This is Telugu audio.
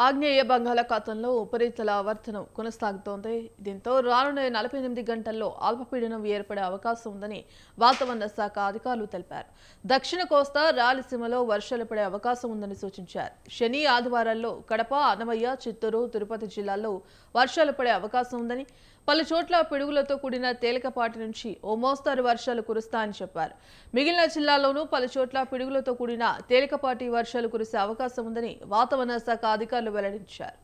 ఆగ్నేయ బంగాళాఖాతంలో ఉపరితల ఆవర్తనం కొనసాగుతోంది. దీంతో రానున్న 48 గంటల్లో అల్పపీడనం ఏర్పడే అవకాశం ఉందని వాతావరణ శాఖ అధికారులు తెలిపారు. దక్షిణ కోస్తా, రాయలసీమలో వర్షాలు పడే అవకాశం ఉందని సూచించారు. శని, ఆదివారాల్లో కడప, అన్నమయ్య, చిత్తూరు, తిరుపతి జిల్లాల్లో వర్షాలు పడే అవకాశం ఉందని, పలు చోట్ల పిడుగులతో కూడిన తేలికపాటి నుంచి ఓ మోస్తరు వర్షాలు కురుస్తాయని చెప్పారు. మిగిలిన జిల్లాల్లోనూ పలు చోట్ల పిడుగులతో కూడిన తేలికపాటి వర్షాలు కురిసే అవకాశం ఉందని వాతావరణ శాఖ అధికారులు వెల్లడించారు.